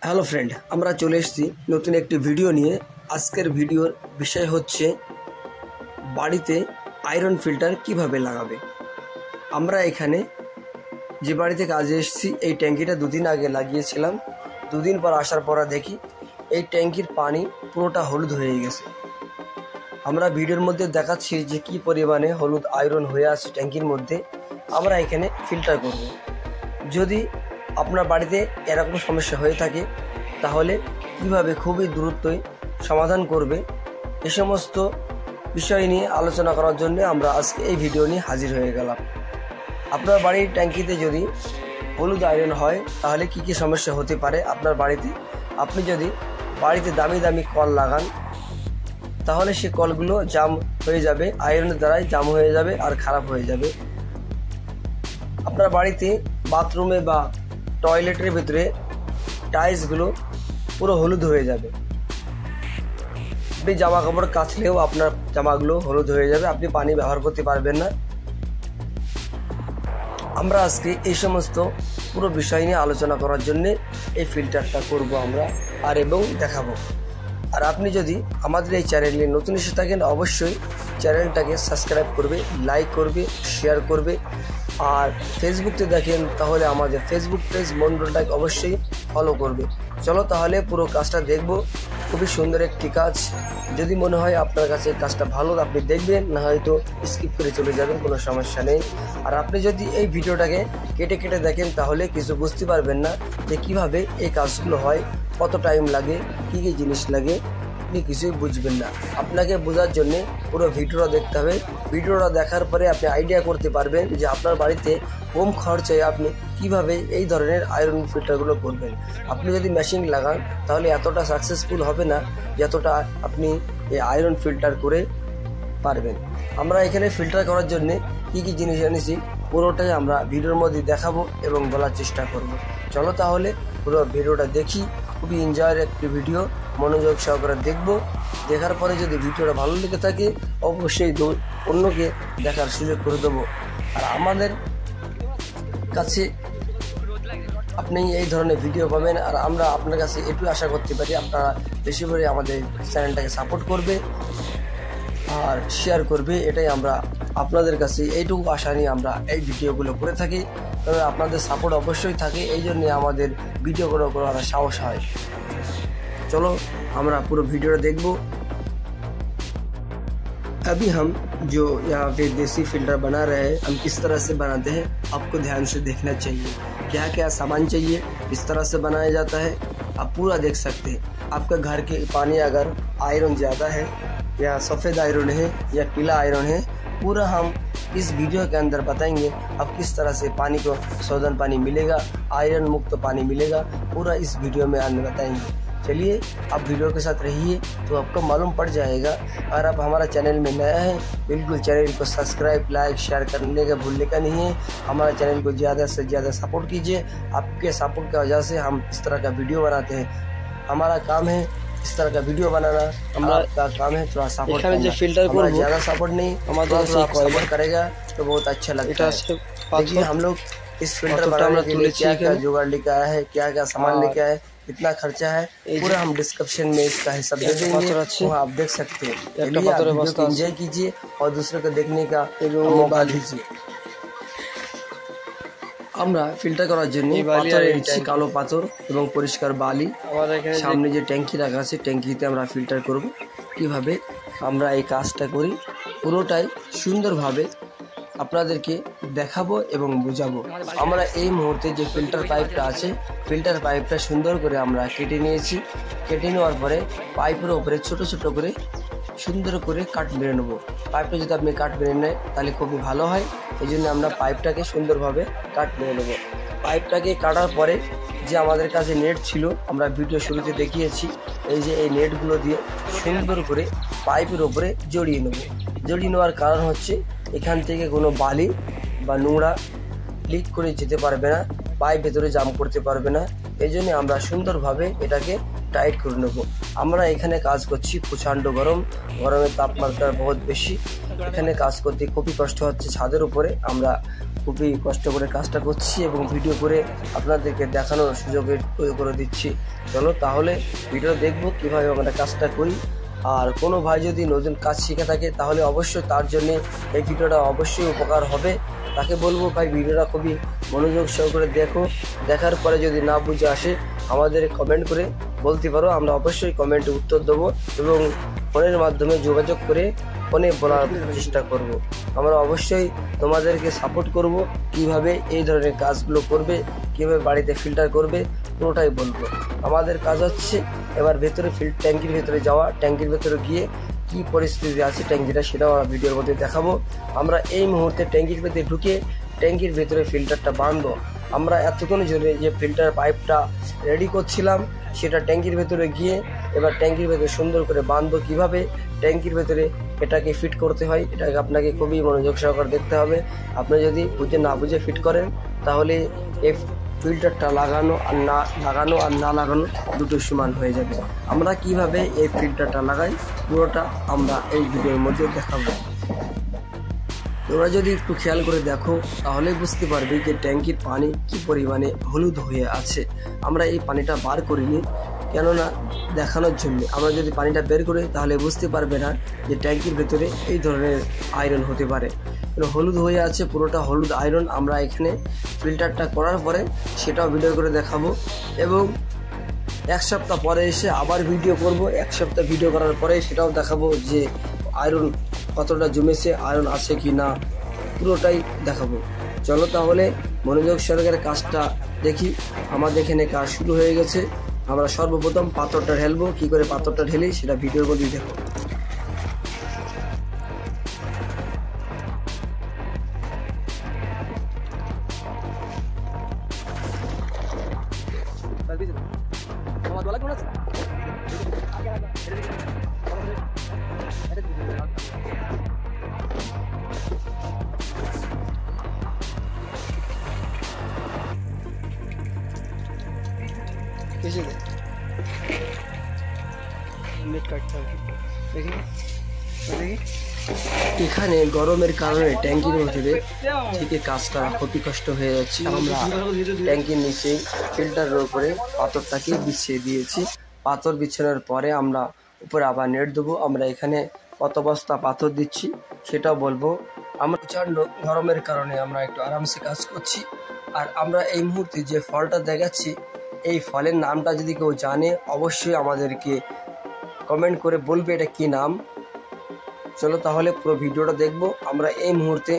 Hello friend, আমরা চলে এসেছি নতুন একটি ভিডিও নিয়ে। আজকের ভিডিওর বিষয় হচ্ছে বাড়িতে আয়রন ফিল্টার কিভাবে লাগাবে। আমরা এখানে যে বাড়িতে কাজে এসেছি এই ট্যাঙ্কিটা দুদিন আগে লাগিয়েছিলাম। দুদিন পর আসার পর দেখি এই ট্যাঙ্কির পানি পুরোটা হলুদ হয়ে গেছে। আমরা ভিডিওর মধ্যে দেখাচ্ছি যে কি পরিমাণে হলুদ আয়রন হয়ে আছে ট্যাঙ্কির মধ্যে। আমরা এখানে ফিল্টার করব। যদি আপনার বাড়িতে এরকম সমস্যা হয়ে থাকে তাহলে কিভাবে খুবই দ্রুতই সমাধান করবে এ সমস্ত বিষয় নিয়ে আলোচনা করার জন্য আমরা আজকে এই ভিডিও নিয়ে হাজির হয়ে গেলাম। আপনার বাড়ির ট্যাঙ্কিতে যদি হলুদ আয়রন হয় তাহলে কি কি সমস্যা হতে পারে আপনার বাড়িতে। আপনি যদি বাড়িতে দামি দামি কল লাগান তাহলে সে কলগুলো জাম হয়ে যাবে, আয়রনের দ্বারাই জাম হয়ে যাবে আর খারাপ হয়ে যাবে। আপনার বাড়িতে বাথরুমে বা টয়লেটের ভিতরে টাইলসগুলো পুরো হলুদ হয়ে যাবে। আপনি জামা কাপড় কাচলেও আপনার জামাগুলো হলুদ হয়ে যাবে, আপনি পানি ব্যবহার করতে পারবেন না। আমরা আজকে এই সমস্ত পুরো বিষয় নিয়ে আলোচনা করার জন্য এই ফিল্টারটা করব আমরা এবং দেখাবো। আর আপনি যদি আমাদের এই চ্যানেলে নতুন এসে থাকেন অবশ্যই চ্যানেলটাকে সাবস্ক্রাইব করবে, লাইক করবে, শেয়ার করবে। আর ফেসবুকতে দেখেন তাহলে আমাদের ফেসবুক পেজ মন্ডলটাকে অবশ্যই ফলো করবে। চলো তাহলে পুরো কাজটা দেখব। খুবই সুন্দর একটি কাজ। যদি মনে হয় আপনার কাছে কাজটা ভালো আপনি দেখবেন, না হয়তো স্কিপ করে চলে যাবেন, কোনো সমস্যা নেই। আর আপনি যদি এই ভিডিওটাকে কেটে কেটে দেখেন তাহলে কিছু বুঝতে পারবেন না যে কিভাবে এই কাজগুলো হয়, কত টাইম লাগে, কী কী জিনিস লাগে, আপনি কিছুই বুঝবেন না। আপনাকে বোঝার জন্যে পুরো ভিডিওটা দেখতে হবে। ভিডিওটা দেখার পরে আপনি আইডিয়া করতে পারবেন যে আপনার বাড়িতে কম খরচায় আপনি কিভাবে এই ধরনের আয়রন ফিল্টারগুলো করবেন। আপনি যদি মেশিন লাগান তাহলে এতটা সাকসেসফুল হবে না যতটা আপনি এই আয়রন ফিল্টার করে পারবেন। আমরা এখানে ফিল্টার করার জন্যে কী কী জিনিস এনেছি পুরোটাই আমরা ভিডিওর মধ্যে দেখাবো এবং বলার চেষ্টা করব। চলো তাহলে পুরো ভিডিওটা দেখি। খুবই এনজয়ের একটি ভিডিও, মনোযোগ সহকারে দেখব। দেখার পরে যদি ভিডিওটা ভালো লেগে থাকে অবশ্যই অন্যকে দেখার সুযোগ করে দেবো। আর আমাদের কাছে আপনি এই ধরনের ভিডিও পাবেন। আর আমরা আপনার কাছে এটুকু আশা করতে পারি আপনারা বেশি করে আমাদের চ্যানেলটাকে সাপোর্ট করবে আর শেয়ার করবে। এটাই আমরা আপনাদের কাছে এইটুকু আশা নিয়ে আমরা এই ভিডিওগুলো করে থাকি। তবে আপনাদের সাপোর্ট অবশ্যই থাকে, এই জন্যে আমাদের ভিডিওগুলো করার সাহস হয়। চলো আমরা পুরো ভিডিওটা দেখব। अभी हम जो यहाँ पे देसी फिल्टर बना रहे हैं हम किस तरह से बनाते हैं आपको ध्यान से देखना चाहिए। क्या क्या सामान चाहिए, किस तरह से बनाया जाता है आप पूरा देख सकते हैं। आपका घर के पानी अगर आयरन ज़्यादा है या सफ़ेद आयरन है या पीला आयरन है, पूरा हम इस वीडियो के अंदर बताएंगे अब किस तरह से पानी को शोधन पानी मिलेगा, आयरन मुक्त पानी मिलेगा, पूरा इस वीडियो में अंदर बताएंगे। चलिए आप वीडियो के साथ रहिए तो आपको मालूम पड़ जाएगा। अगर आप हमारा चैनल में नया है बिल्कुल चैनल को सब्सक्राइब, लाइक, शेयर करने का भूलने का नहीं है। हमारा चैनल को ज़्यादा से ज़्यादा सपोर्ट कीजिए। आपके सपोर्ट की वजह से हम इस तरह का वीडियो बनाते हैं। हमारा काम है इस तरह का वीडियो बनाना, हमारा काम है थोड़ा सपोर्ट करना। हमारा ज़्यादा सपोर्ट नहीं, हमारा सपोर्ट करेगा तो बहुत अच्छा लगता है। देखिए हम लोग इस फिल्टर बनाने के लिए क्या क्या जुगाड़ लेके आया है, क्या क्या सामान लेके आए, कितना खर्चा है, पूरा हम डिस्क्रिप्शन में इसका हिसाब दे देंगे, वहाँ आप देख सकते हैं। एंजॉय कीजिए और दूसरे को देखने का मौका दीजिए। আমরা ফিল্টার করার জন্য পাথর এনেছি, কালো পাথর এবং পরিষ্কার বালি। সামনে যে ট্যাঙ্কি রাখা আছে ট্যাঙ্কিতে আমরা ফিল্টার করব। কিভাবে আমরা এই কাজটা করি পুরোটাই সুন্দরভাবে আপনাদেরকে দেখাবো এবং বোঝাবো। আমরা এই মুহূর্তে যে ফিল্টার পাইপটা আছে ফিল্টার পাইপটা সুন্দর করে আমরা কেটে নিয়েছি। কেটে নেওয়ার পরে পাইপের ওপরে ছোট ছোট করে সুন্দর করে কাট মেরে নেবো। পাইপটা যদি আপনি কাট মেরে নেন তাহলে খুবই ভালো হয়, এই জন্য আমরা পাইপটাকে সুন্দরভাবে কাট মেরে নেবো। পাইপটাকে কাটার পরে যে আমাদের কাছে নেট ছিল আমরা ভিডিও শুরুতে দেখিয়েছি, এই যে এই নেটগুলো দিয়ে সুন্দর করে পাইপের ওপরে জড়িয়ে নেব। জড়িয়ে নেওয়ার কারণ হচ্ছে এখান থেকে কোনো বালি বা নোংরা লিক করে যেতে পারবে না, পাইপ ভেতরে জাম করতে পারবে না। এই জন্য আমরা সুন্দরভাবে এটাকে টাইট করে নেব। আমরা এখানে কাজ করছি প্রচণ্ড গরমের তাপমাত্রা বহুত বেশি, এখানে কাজ করতে খুবই কষ্ট হচ্ছে। ছাদের উপরে আমরা খুবই কষ্ট করে কাজটা করছি এবং ভিডিও করে আপনাদেরকে দেখানোর সুযোগ করে দিচ্ছি। চলো তাহলে ভিডিও দেখবো কীভাবে আমরা কাজটা করি। আর কোনো ভাই যদি নতুন কাজ শিখে থাকে তাহলে অবশ্যই তার জন্য এই ভিডিওটা অবশ্যই উপকার হবে। তাকে বলবো ভাই ভিডিওটা খুবই মনোযোগ সহকারে দেখো, দেখার পরে যদি না বুঝে আসে আমাদের কমেন্ট করে বলতে পারো, আমরা অবশ্যই কমেন্টে উত্তর দেবো এবং ফোনের মাধ্যমে যোগাযোগ করে ফোনে বলার চেষ্টা করব। আমরা অবশ্যই তোমাদেরকে সাপোর্ট করব, কিভাবে এই ধরনের কাজগুলো করবে, কীভাবে বাড়িতে ফিল্টার করবে পুরোটাই বলবো। আমাদের কাজ হচ্ছে এবার ভেতরে ট্যাঙ্কির ভেতরে যাওয়া, ট্যাঙ্কির ভেতরে গিয়ে কি পরিস্থিতি আছে ট্যাঙ্কিটা সেটাও আমরা ভিডিওর মধ্যে দেখাবো। আমরা এই মুহূর্তে ট্যাঙ্কির ভেতরে ঢুকে ট্যাঙ্কির ভেতরে ফিল্টারটা বাঁধবো। আমরা এতক্ষণ জন্য যে ফিল্টার পাইপটা রেডি করছিলাম সেটা ট্যাঙ্কির ভেতরে গিয়ে এবার ট্যাঙ্কির ভেতরে সুন্দর করে বাঁধবো। কীভাবে ট্যাঙ্কির ভেতরে এটাকে ফিট করতে হয় এটাকে আপনাকে খুবই মনোযোগ সহকারে দেখতে হবে। আপনি যদি না বুঝে ফিট করেন তাহলে এই ফিল্টারটা লাগানো আর না লাগানো দুটো সমান হয়ে যাবে। আমরা কিভাবে এই ফিল্টারটা লাগাই পুরোটা আমরা এই ভিডিওর মধ্যে দেখাবো। তোমরা যদি একটু খেয়াল করে দেখো তাহলে বুঝতে পারবে যে ট্যাঙ্কির পানি কি পরিমাণে হলুদ হয়ে আছে। আমরা এই পানিটা বার করিনি, কেননা দেখানোর জন্য। আমরা যদি পানিটা বের করি তাহলে বুঝতে পারবে না যে ট্যাঙ্কির ভেতরে এই ধরনের আয়রন হতে পারে। হলুদ হয়ে আছে, পুরোটা হলুদ আয়রন। আমরা এখানে ফিল্টারটা করার পরে সেটাও ভিডিও করে দেখাবো এবং এক সপ্তাহ পরে এসে আবার ভিডিও করব। এক সপ্তাহ ভিডিও করার পরে সেটাও দেখাবো যে আয়রন কতটা জমেছে, আয়রন আছে কি না, পুরোটাই দেখাবো। চলো তাহলে মনোযোগ সহকারে কাজটা দেখি। আমাদের এখানে কাজ শুরু হয়ে গেছে। আমরা সর্বপ্রথম পাথরটা ঢেলবো, কি করে পাথরটা ঢেলি সেটা ভিডিওর মধ্যে দেখো। এখানে গরমের কারণে ট্যাঙ্কির মধ্যে থেকে কাজটা খুবই কষ্ট হয়ে যাচ্ছে। আমরা ট্যাঙ্কির নিচে ফিল্টারের উপরে পাথরটাকে বিছিয়ে দিয়েছি। পাথর বিছানোর পরে আমরা উপরে আবার নেট দেবো। আমরা এখানে কত বস্তা পাথর দিচ্ছি সেটাও বলবো। আমরা প্রচণ্ড গরমের কারণে আমরা একটু আরামসে কাজ করছি। আর আমরা এই মুহূর্তে যে ফলটা দেখাচ্ছি এই ফলের নামটা যদি কেউ জানে অবশ্যই আমাদেরকে কমেন্ট করে বলবে এটা কি নাম। চলো তাহলে পুরো ভিডিওটা দেখবো। আমরা এই মুহূর্তে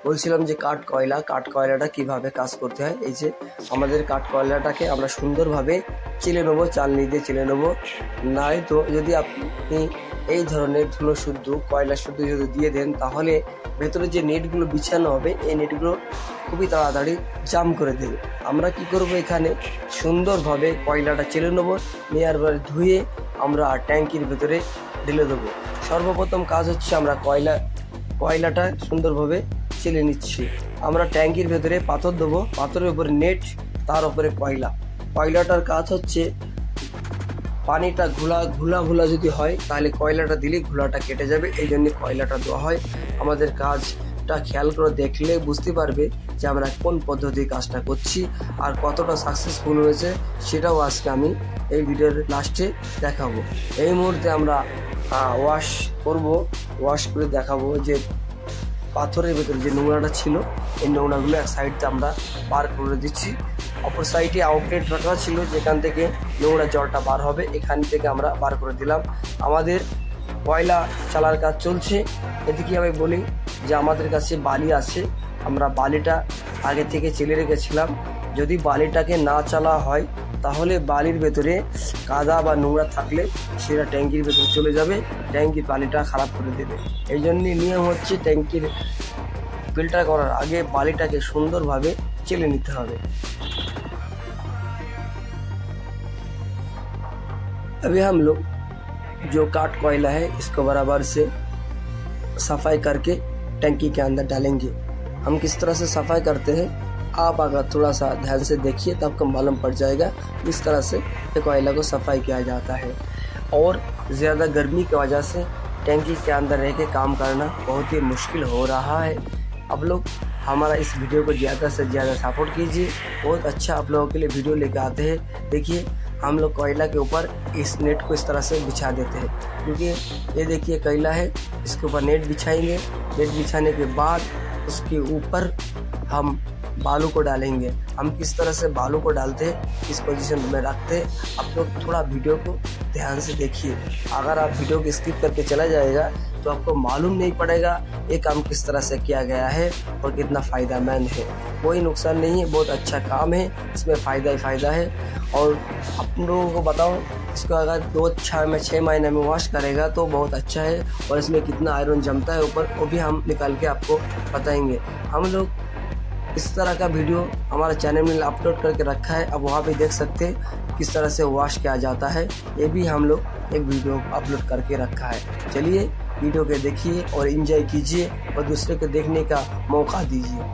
বলছিলাম যে কাঠকয়লাটা কিভাবে কাজ করতে হয়। এই যে আমাদের কাঠকয়লাটাকে আমরা সুন্দরভাবে চেলে নেবো, চালনি দিয়ে চেলে নেবো। নাই তো যদি আপনি এই ধরনের ধুলো শুদ্ধ কয়লা শুদ্ধ যদি দিয়ে দেন তাহলে ভেতরে যে নেটগুলো বিছানো হবে এই নেটগুলো খুবই তাড়াতাড়ি জাম করে দেবে। আমরা কি করব, এখানে সুন্দরভাবে কয়লাটা চেলে নেবো, নেওয়ার পরে ধুয়ে আমরা ট্যাঙ্কির ভেতরে ঢেলে দেবো। সর্বপ্রথম কাজ হচ্ছে আমরা কয়লাটা সুন্দরভাবে চেলে নিচ্ছি। আমরা ট্যাঙ্কির ভেতরে পাথর দেবো, পাথরের উপরে নেট, তার উপরে কয়লাটার কাজ হচ্ছে পানিটা ঘোলা যদি হয় তাহলে কয়লাটা দিলে ঘোলাটা কেটে যাবে, এই জন্য কয়লাটা দেওয়া হয়। আমাদের কাজটা খেয়াল করে দেখলে বুঝতে পারবে যে আমরা কোন পদ্ধতি কাজটা করছি আর কতটা সাকসেসফুল হয়েছে সেটাও আজকে আমি এই ভিডিওর লাস্টে দেখাবো। এই মুহূর্তে আমরা ওয়াশ করে দেখাবো যে পাথরের ভেতরে যে নোংরাটা ছিল এই নোংরাগুলো এক সাইডে আমরা বার করে দিচ্ছি। অপর সাইডে আউটলেট রাখা ছিল যেখান থেকে নোংরা জলটা বার হবে, এখান থেকে আমরা বার করে দিলাম। আমাদের কয়লা চালার কাজ চলছে। এদিকে আমি বলি যে আমাদের কাছে বালি আছে, আমরা বালিটা আগে থেকে চেলে রেখেছিলাম। যদি বালিটাকে না চালা হয় তাহলে বালির ভেতরে কাদা বা নোংরা থাকলে সেটা ট্যাঙ্কির ভেতরে চলে যাবে, ট্যাঙ্কির পানিটা খারাপ করে দেবে। এই জন্যে নিয়ম হচ্ছে ট্যাঙ্কির ফিল্টার করার आगे बालीटाके सुंदर भावे चेले निते हबे। अभी हम लोग जो काट कोयला है इसको बराबर से सफाई करके टंकी के अंदर डालेंगे। हम किस तरह से सफाई करते हैं आप अगर थोड़ा सा ध्यान से देखिए तो आपको मालूम पड़ जाएगा इस तरह से कोयला को सफाई किया जाता है। और ज़्यादा गर्मी की वजह से टैंकी के अंदर रह के काम करना बहुत ही मुश्किल हो रहा है। आप लोग हमारा इस वीडियो को ज़्यादा से ज़्यादा सपोर्ट कीजिए। बहुत अच्छा आप लोगों के लिए वीडियो लेकर आते हैं। देखिए हम लोग कोयला के ऊपर इस नेट को इस तरह से बिछा देते हैं, क्योंकि ये देखिए कोयला है, इसके ऊपर नेट बिछाएंगे। नेट बिछाने के बाद उसके ऊपर हम बालू को डालेंगे। हम किस तरह से बालू को डालते हैं, किस पोजीशन में रखते हैं, आप लोग थोड़ा वीडियो को ध्यान से देखिए। अगर आप वीडियो को स्किप करके चला जाएगा तो आपको मालूम नहीं पड़ेगा ये काम किस तरह से किया गया है और कितना फ़ायदेमंद है। कोई नुकसान नहीं है, बहुत अच्छा काम है, इसमें फ़ायदा ही फ़ायदा है। और आप लोगों को बताऊं, इसको अगर 6 महीने में वॉश करेगा तो बहुत अच्छा है। और इसमें कितना आयरन जमता है ऊपर, वो भी हम निकाल के आपको बताएंगे। हम लोग इस तरह का वीडियो हमारे चैनल में अपलोड करके रखा है, अब वहाँ पे देख सकते हैं किस तरह से वॉश किया जाता है। ये भी हम लोग एक वीडियो अपलोड करके रखा है। चलिए वीडियो के देखिए और एंजॉय कीजिए और दूसरे को देखने का मौका दीजिए।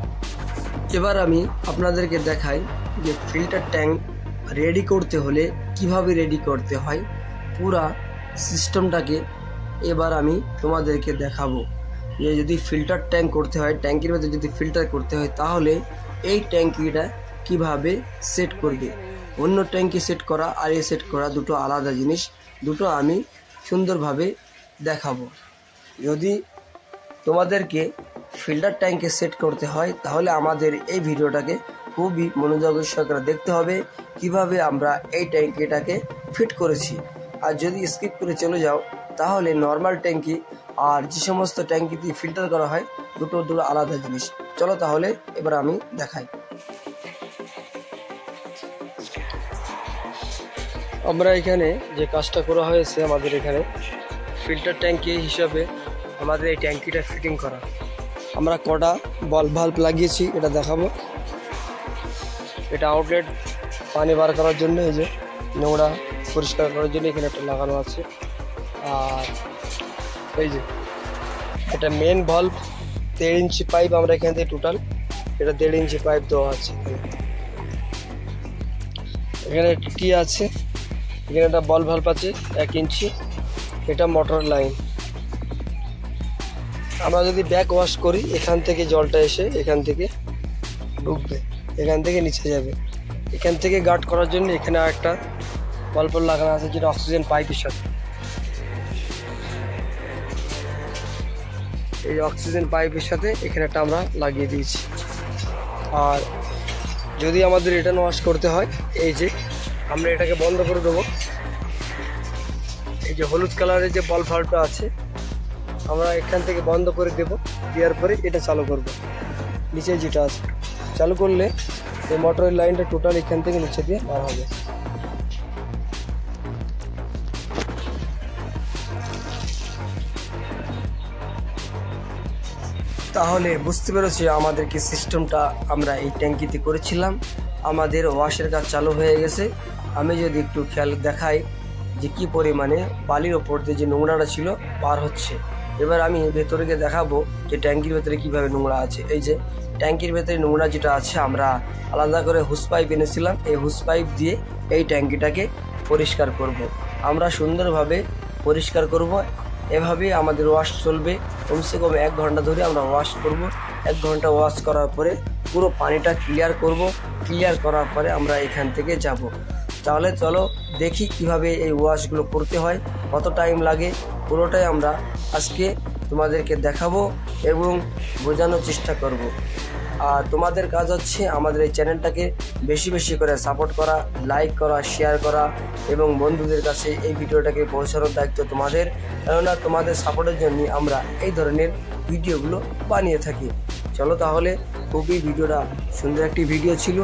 এবার আমি আপনাদেরকে দেখাই যে ফিল্টার ট্যাঙ্ক রেডি করতে হলে কিভাবে রেডি করতে হয়, পুরা সিস্টেমটাকে এবার আমি তোমাদেরকে দেখাবো। যে যদি ফিল্টার ট্যাঙ্ক করতে হয়, ট্যাঙ্কির মধ্যে যদি ফিল্টার করতে হয় তাহলে এই ট্যাঙ্কিটা কিভাবে সেট করবে। অন্য ট্যাঙ্কি সেট করা আর এই সেট করা দুটো আলাদা জিনিস, দুটো আমি সুন্দরভাবে দেখাবো। যদি তোমাদেরকে ফিল্টার ট্যাঙ্কে সেট করতে হয় তাহলে আমাদের এই ভিডিওটাকে খুবই মনোযোগের সহকারে দেখতে হবে কিভাবে আমরা এই ট্যাঙ্কিটাকে ফিট করেছি। আর যদি স্কিপ করে চলে যাও তাহলে নর্মাল ট্যাঙ্কি আর যে সমস্ত ট্যাঙ্কিতে ফিল্টার করা হয় দুটো আলাদা জিনিস। চলো তাহলে এবার আমি দেখাই। আমরা এখানে যে কাজটা করা হয়েছে, আমাদের এখানে ফিল্টার ট্যাঙ্কি হিসাবে আমাদের এই ট্যাঙ্কিটা ফিটিং করা। আমরা কটা বাল্ব লাগিয়েছি এটা দেখাবো। এটা আউটলেট পানি বার করার জন্য, এই যে নোংরা পরিষ্কার করার জন্য এখানে একটা লাগানো আছে। আর এই যে এটা মেন বাল্ব, 1.5 ইঞ্চি পাইপ আমরা এখান থেকে টোটাল এটা 1.5 ইঞ্চি পাইপ দেওয়া আছে। এখানে একটা টি আছে, এখানে একটা বল ভাল্ব আছে 1 ইঞ্চি, এটা মোটর লাইন। আমরা যদি ব্যাক ওয়াশ করি এখান থেকে জলটা এসে এখান থেকে ঢুকবে, এখান থেকে নিচে যাবে। এখান থেকে গার্ড করার জন্য এখানে একটা বাল্ব লাগানো আছে যেটা অক্সিজেন পাইপের সাথে। এই অক্সিজেন পাইপের সাথে এখানে একটা আমরা লাগিয়ে দিয়েছি। আর যদি আমাদের রিটার্ন ওয়াশ করতে হয়, এই যে আমরা এটাকে বন্ধ করে দেবো। এই যে হলুদ কালারের যে বল ভাল্বটা আছে আমরা এখান থেকে বন্ধ করে দেব, দেওয়ার পরে এটা চালু করব। নিচে যেটা আছে চালু করলে এই মোটরের লাইনটা টোটাল এখান থেকে নিচে দিয়ে বার হবে। তাহলে বুঝতে পেরেছি আমাদের কি সিস্টেমটা আমরা এই ট্যাঙ্কিতে করেছিলাম। আমাদের ওয়াশের কাজ চালু হয়ে গেছে। আমি যদি একটু খেয়াল দেখাই যে কি পরিমাণে বালির ওপর দিয়ে যে নোংরাটা ছিল বার হচ্ছে। এবার আমি ভেতরে গিয়ে দেখাবো যে ট্যাঙ্কির ভেতরে কিভাবে নোংরা আছে। এই যে ট্যাঙ্কির ভেতরে নোংরা যেটা আছে আমরা আলাদা করে হুস পাইপ এনেছিলাম, এই হুস পাইপ দিয়ে এই ট্যাঙ্কিটাকে পরিষ্কার করব। আমরা সুন্দরভাবে পরিষ্কার করব। এভাবেই আমাদের ওয়াশ চলবে। কমসে কম 1 ঘন্টা ধরে আমরা ওয়াশ করব। 1 ঘন্টা ওয়াশ করার পরে পুরো পানিটা ক্লিয়ার করব। ক্লিয়ার করার পরে আমরা এখান থেকে যাব। তাহলে চলো দেখি কিভাবে এই ওয়াশগুলো করতে হয়, কত টাইম লাগে, পুরোটাই আমরা আজকে তোমাদেরকে দেখাবো এবং বোঝানোর চেষ্টা করব। আর তোমাদের কাজ হচ্ছে আমাদের এই চ্যানেলটাকে বেশি বেশি করে সাপোর্ট করা, লাইক করা, শেয়ার করা এবং বন্ধুদের কাছে এই ভিডিওটাকে পৌঁছানোর দায়িত্ব তোমাদের। কেননা তোমাদের সাপোর্টের জন্য আমরা এই ধরনের ভিডিওগুলো বানিয়ে থাকি। চলো তাহলে, খুবই ভিডিওটা সুন্দর একটি ভিডিও ছিল।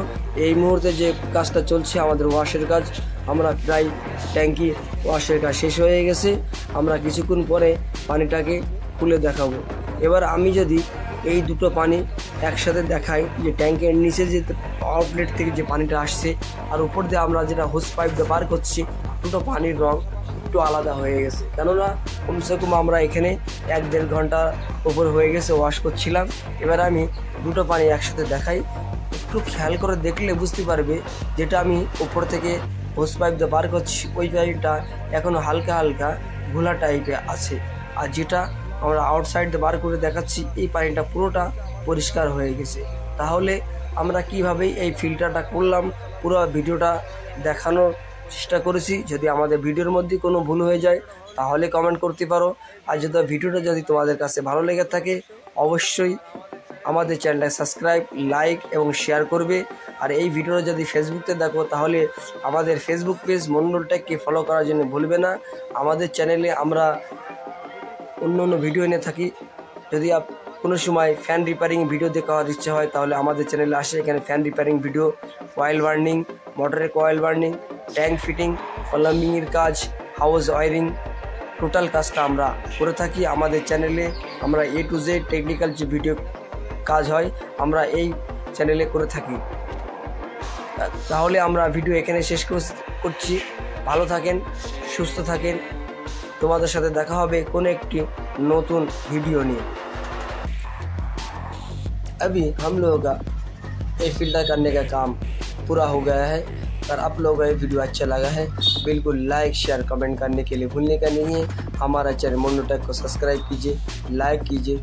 এই মুহূর্তে যে কাজটা চলছে আমাদের ওয়াশের কাজ, আমরা প্রায় ট্যাঙ্কি ওয়াশের কাজ শেষ হয়ে গেছে। আমরা কিছুক্ষণ পরে পানিটাকে খুলে দেখাবো। এবার আমি যদি এই দুটো পানি একসাথে দেখাই যে ট্যাঙ্কের নিচে যে আউটলেট থেকে যে পানিটা আসছে আর উপর দিয়ে আমরা যেটা হোস পাইপ দিয়ে পার করছি, দুটো পানির রং একটু আলাদা হয়ে গেছে। কেননা কমসে কম আমরা এখানে 1-1.5 ঘন্টা উপর হয়ে গেছে ওয়াশ করছিলাম। এবার আমি দুটো পানি একসাথে দেখাই, একটু একটু খেয়াল করে দেখলে বুঝতে পারবে যেটা আমি উপর থেকে হোস পাইপ দিয়ে বার করছি ওই পাইপটা এখনও হালকা হালকা ঘোলা টাইপে আছে, আর যেটা আমরা আউটসাইড দিয়ে বার করে দেখাচ্ছি এই পানিটা পুরোটা পরিষ্কার হয়ে গেছে। তাহলে আমরা কিভাবে এই ফিল্টারটা করলাম পুরো ভিডিওটা দেখানোর চেষ্টা করেছি। যদি আমাদের ভিডিওর মধ্যে কোনো ভুল হয়ে যায় তাহলে কমেন্ট করতে পারো, আর যদি ভিডিওটা যদি তোমাদের কাছে ভালো লেগে থাকে অবশ্যই আমাদের চ্যানেলটা সাবস্ক্রাইব, লাইক এবং শেয়ার করবে। আর এই ভিডিওটা যদি ফেসবুকে দেখো তাহলে আমাদের ফেসবুক পেজ মন্ডল টেককে ফলো করার জন্য ভুলবে না। আমাদের চ্যানেলে আমরা অন্য ভিডিও এনে থাকি। যদি কোনো সময় ফ্যান রিপেয়ারিং ভিডিও দেখার ইচ্ছে হয় তাহলে আমাদের চ্যানেলে আসে, এখানে fan repairing video, coil burning, মোটরের কয়েল বার্নিং, ট্যাঙ্ক ফিটিং, প্লাম্বিংয়ের কাজ, হাউস ওয়ারিং, টোটাল কাজটা আমরা করে থাকি আমাদের চ্যানেলে। আমরা A to Z টেকনিক্যাল যে ভিডিও কাজ হয় আমরা এই চ্যানেলে করে থাকি। তাহলে আমরা ভিডিও এখানে শেষ করছি। ভালো থাকেন, সুস্থ থাকেন, তোমাদের সাথে দেখা হবে কোনো একটি नतून वीडियो नहीं। अभी हम लोगों का ये फिल्टर करने का काम पूरा हो गया है। अगर आप लोगों को ये वीडियो अच्छा लगा है बिल्कुल लाइक शेयर कमेंट करने के लिए भूलने का नहीं है। हमारा चैनल मोनोटेक को सब्सक्राइब कीजिए, लाइक कीजिए।